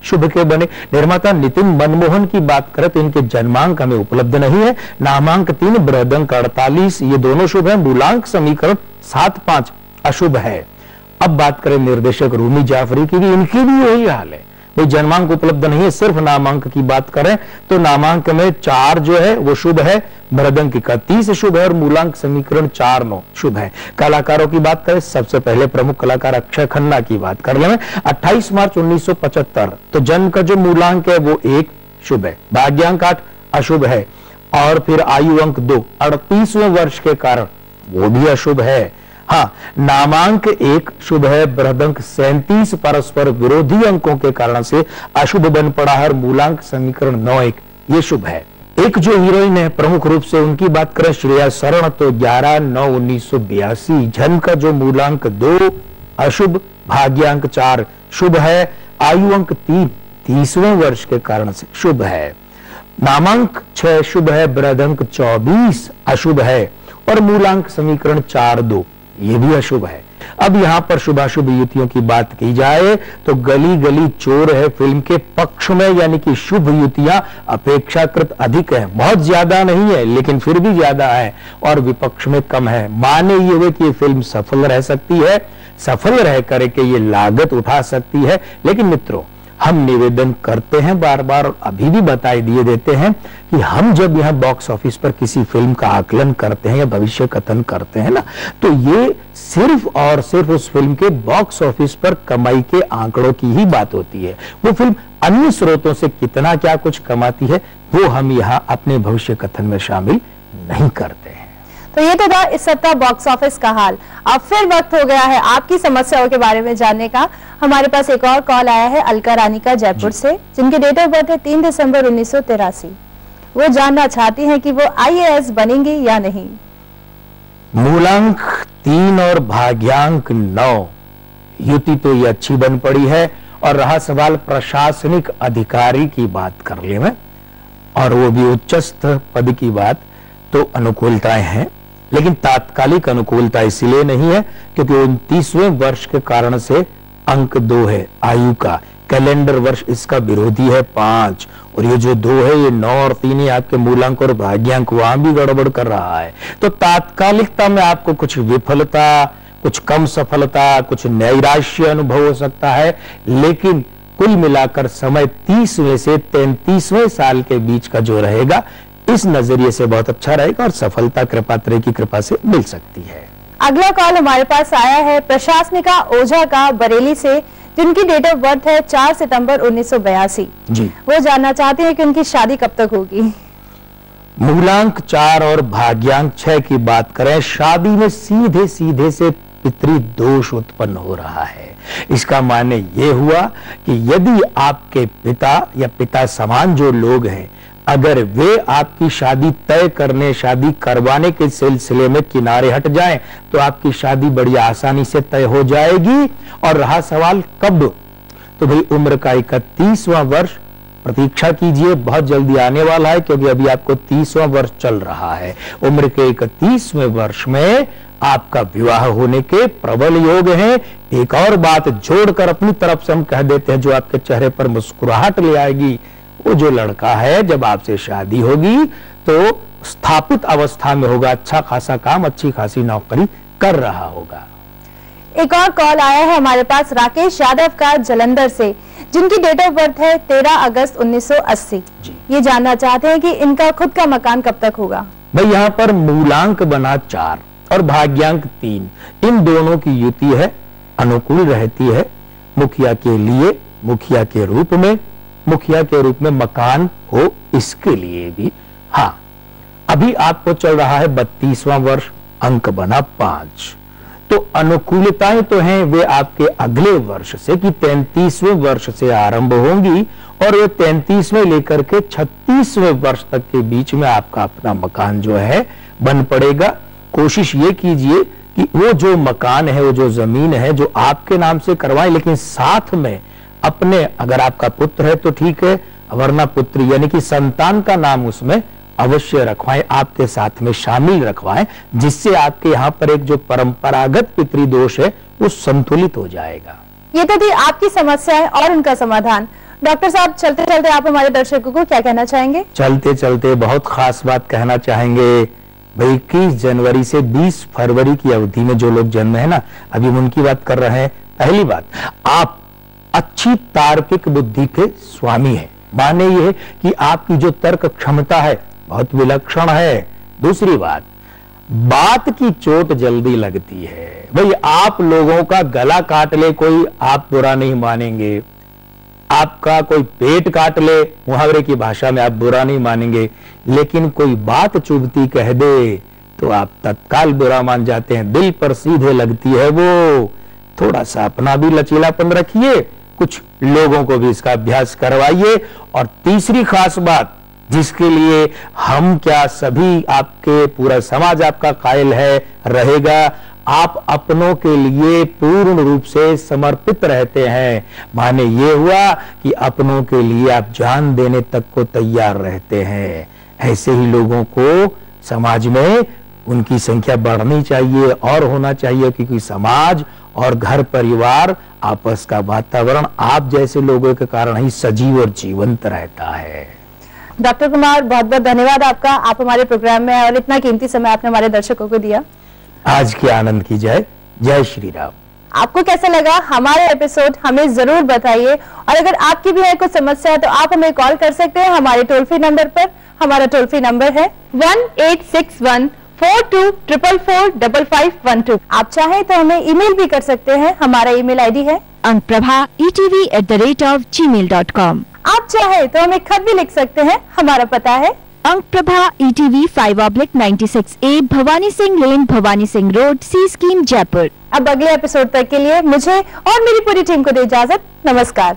शुभ के बने। निर्माता नितिन मनमोहन की बात करें तो इनके जन्मांक हमें उपलब्ध नहीं है। नामांक 3, बृहदंक 48, ये दोनों शुभ है। मूलांक समीकरण 7-5 अशुभ है। अब बात करें निर्देशक रूमी जाफरी की भी, इनकी भी यही हाल है, भाई जन्मांक उपलब्ध नहीं है। सिर्फ नामांक की बात करें तो नामांक में 4 जो है वो शुभ है, बृहदंक 31 शुभ है और मूलांक समीकरण 4-9 शुभ है। कलाकारों की बात करें, सबसे पहले प्रमुख कलाकार अक्षय खन्ना की बात कर लें। 28 मार्च 1975 तो जन्म का जो मूलांक है वो 1 शुभ है, भाग्यांक 8 अशुभ है और फिर आयु अंक 2 38वें वर्ष के कारण वो भी अशुभ है। हाँ, नामांक 1 शुभ है, बृहदंक 37 परस्पर विरोधी अंकों के कारण से अशुभ बन पड़ा है। मूलांक समीकरण 9-1 ये शुभ है। एक जो हीरोइन है प्रमुख रूप से उनकी बात करें, श्रेया शरण, तो 11/9/1982 जन्म का जो मूलांक 2 अशुभ, भाग्यांक 4 शुभ है, आयु अंक 3 30वें वर्ष के कारण से शुभ है। नामांक 6 शुभ है, बृहदंक 24 अशुभ है और मूलांक समीकरण 4-2 ये भी अशुभ है। अब यहां पर शुभाशुभ युतियों की बात की जाए तो गली गली चोर है फिल्म के पक्ष में, यानी कि शुभ युतियां अपेक्षाकृत अधिक है, बहुत ज्यादा नहीं है लेकिन फिर भी ज्यादा है, और विपक्ष में कम है। माने ये हुए कि ये फिल्म सफल रह सकती है, सफल रह करके ये लागत उठा सकती है। लेकिन मित्रों, हम निवेदन करते हैं बार बार, अभी भी बताई दिए देते हैं कि हम जब यहां बॉक्स ऑफिस पर किसी फिल्म का आकलन करते हैं या भविष्य कथन करते हैं ना, तो ये सिर्फ और सिर्फ उस फिल्म के बॉक्स ऑफिस पर कमाई के आंकड़ों की ही बात होती है। वो फिल्म अन्य स्रोतों से कितना क्या कुछ कमाती है वो हम यहाँ अपने भविष्य कथन में शामिल नहीं करते हैं। तो ये तो था इस सप्ताह बॉक्स ऑफिस का हाल। अब फिर वक्त हो गया है आपकी समस्याओं के बारे में जानने का। हमारे पास एक और कॉल आया है अलका रानी का जयपुर से, जिनकी डेट ऑफ बर्थ है 3 दिसंबर 1983। वो जानना चाहती हैं कि वो IAS बनेंगी या नहीं। मूलांक 3 और भाग्यांक 9 युति तो ये अच्छी बन पड़ी है। और रहा सवाल प्रशासनिक अधिकारी की बात कर ले में, और वो भी उच्चस्थ पद की बात, तो अनुकूलताएं हैं, लेकिन तात्कालिक अनुकूलता इसलिए नहीं है क्योंकि 29वें वर्ष के कारण से अंक 2 है आयु का, कैलेंडर वर्ष इसका विरोधी है 5, और ये जो 2 है ये 9 और 3 ही आपके मूलांक और भाग्यांक वहां भी गड़बड़ कर रहा है। तो तात्कालिकता में आपको कुछ विफलता, कुछ कम सफलता, कुछ नैराश्य अनुभव हो सकता है, लेकिन कुल मिलाकर समय 30वें से 33वें साल के बीच का जो रहेगा, इस नजरिए से बहुत अच्छा रहेगा और सफलता कृपात्रय की कृपा से मिल सकती है। अगला कॉल हमारे पास आया है प्रशासनिका ओझा का बरेली से, जिनकी डेट ऑफ बर्थ है 4 सितंबर 1982 जी। वो जानना चाहते हैं कि उनकी शादी कब तक होगी। मूलांक 4 और भाग्यांक 6 की बात करें, शादी में सीधे सीधे से पितृ दोष उत्पन्न हो रहा है। इसका माने ये हुआ कि यदि आपके पिता या पिता समान जो लोग हैं, अगर वे आपकी शादी तय करने, शादी करवाने के सिलसिले में किनारे हट जाएं, तो आपकी शादी बड़ी आसानी से तय हो जाएगी। और रहा सवाल कब, तो भाई उम्र का 31वां वर्ष प्रतीक्षा कीजिए, बहुत जल्दी आने वाला है, क्योंकि अभी आपको 30वां वर्ष चल रहा है। उम्र के 31वें वर्ष में आपका विवाह होने के प्रबल योग हैं। एक और बात जोड़कर अपनी तरफ से हम कह देते हैं, जो आपके चेहरे पर मुस्कुराहट ले आएगी, वो जो लड़का है जब आपसे शादी होगी तो स्थापित अवस्था में होगा, अच्छा खासा काम, अच्छी खासी नौकरी कर रहा होगा। एक और कॉल आया है हमारे पास राकेश यादव का जलंधर से, जिनकी डेट ऑफ बर्थ है 13 अगस्त 1980। ये जानना चाहते हैं कि इनका खुद का मकान कब तक होगा। भाई यहाँ पर मूलांक बना 4 और भाग्यांक 3, इन दोनों की युति है, अनुकूल रहती है मुखिया के लिए, मुखिया के रूप में मकान हो, इसके लिए भी। हाँ, अभी आपको चल रहा है 32वां वर्ष, अंक बना 5, तो अनुकूलताएं तो हैं वे आपके अगले वर्ष से कि 33वें वर्ष से आरंभ होंगी, और ये 33वें लेकर के 36वें वर्ष तक के बीच में आपका अपना मकान जो है बन पड़ेगा। कोशिश ये कीजिए कि वो जो मकान है, वो जो जमीन है, जो आपके नाम से करवाएं, लेकिन साथ में अपने, अगर आपका पुत्र है तो ठीक है, वरना पुत्री यानी कि संतान का नाम उसमें अवश्य रखवाएं, आपके साथ में शामिल रखवाएं, जिससे आपके यहाँ पर एक जो परंपरागत पितृदोष है वो संतुलित हो जाएगा। ये तो थी आपकी समस्याएं और उनका समाधान। डॉक्टर साहब, चलते चलते आप हमारे दर्शकों को क्या कहना चाहेंगे? चलते चलते बहुत खास बात कहना चाहेंगे भाई। 21 जनवरी से 20 फरवरी की अवधि में जो लोग जन्म है ना, अभी हम उनकी बात कर रहे हैं। पहली बात, आप अच्छी तार्किक बुद्धि के स्वामी हैं, माने ये कि आपकी जो तर्क क्षमता है बहुत विलक्षण है। दूसरी बात की चोट जल्दी लगती है। भाई आप लोगों का गला काट ले कोई, आप बुरा नहीं मानेंगे। आपका कोई पेट काट ले, मुहावरे की भाषा में, आप बुरा नहीं मानेंगे। लेकिन कोई बात चुभती कह दे तो आप तत्काल बुरा मान जाते हैं, दिल पर सीधे लगती है वो। थोड़ा सा अपना भी लचीलापन रखिए, कुछ लोगों को भी इसका अभ्यास करवाइए। और तीसरी खास बात, जिसके लिए हम क्या सभी, आपके पूरा समाज आपका कायल है रहेगा, आप अपनों के लिए पूर्ण रूप से समर्पित रहते हैं। माने ये हुआ कि अपनों के लिए आप जान देने तक को तैयार रहते हैं। ऐसे ही लोगों को समाज में उनकी संख्या बढ़नी चाहिए और होना चाहिए, क्योंकि समाज और घर परिवार आपस का वातावरण आप जैसे लोगों के कारण ही सजीव और जीवंत रहता है। डॉक्टर कुमार, बहुत बहुत धन्यवाद आपका, आप हमारे प्रोग्राम में और इतना कीमती समय आपने हमारे दर्शकों को दिया। आज के आनंद की जय। जय श्री राम। आपको कैसा लगा हमारा एपिसोड, हमें जरूर बताइए। और अगर आपकी भी है कुछ समस्या है तो आप हमें कॉल कर सकते हैं हमारे टोल फ्री नंबर पर। हमारा टोल फ्री नंबर है 186142445512। आप चाहें तो हमें ईमेल भी कर सकते हैं, हमारा ईमेल आईडी है ankprabha@gmail.com। आप चाहे तो हमें खत भी लिख सकते हैं, हमारा पता है अंकप्रभा ETV 5/96A भवानी सिंह लेन, भवानी सिंह रोड, सी स्कीम, जयपुर। अब अगले एपिसोड तक के लिए मुझे और मेरी पूरी टीम को दे इजाजत। नमस्कार।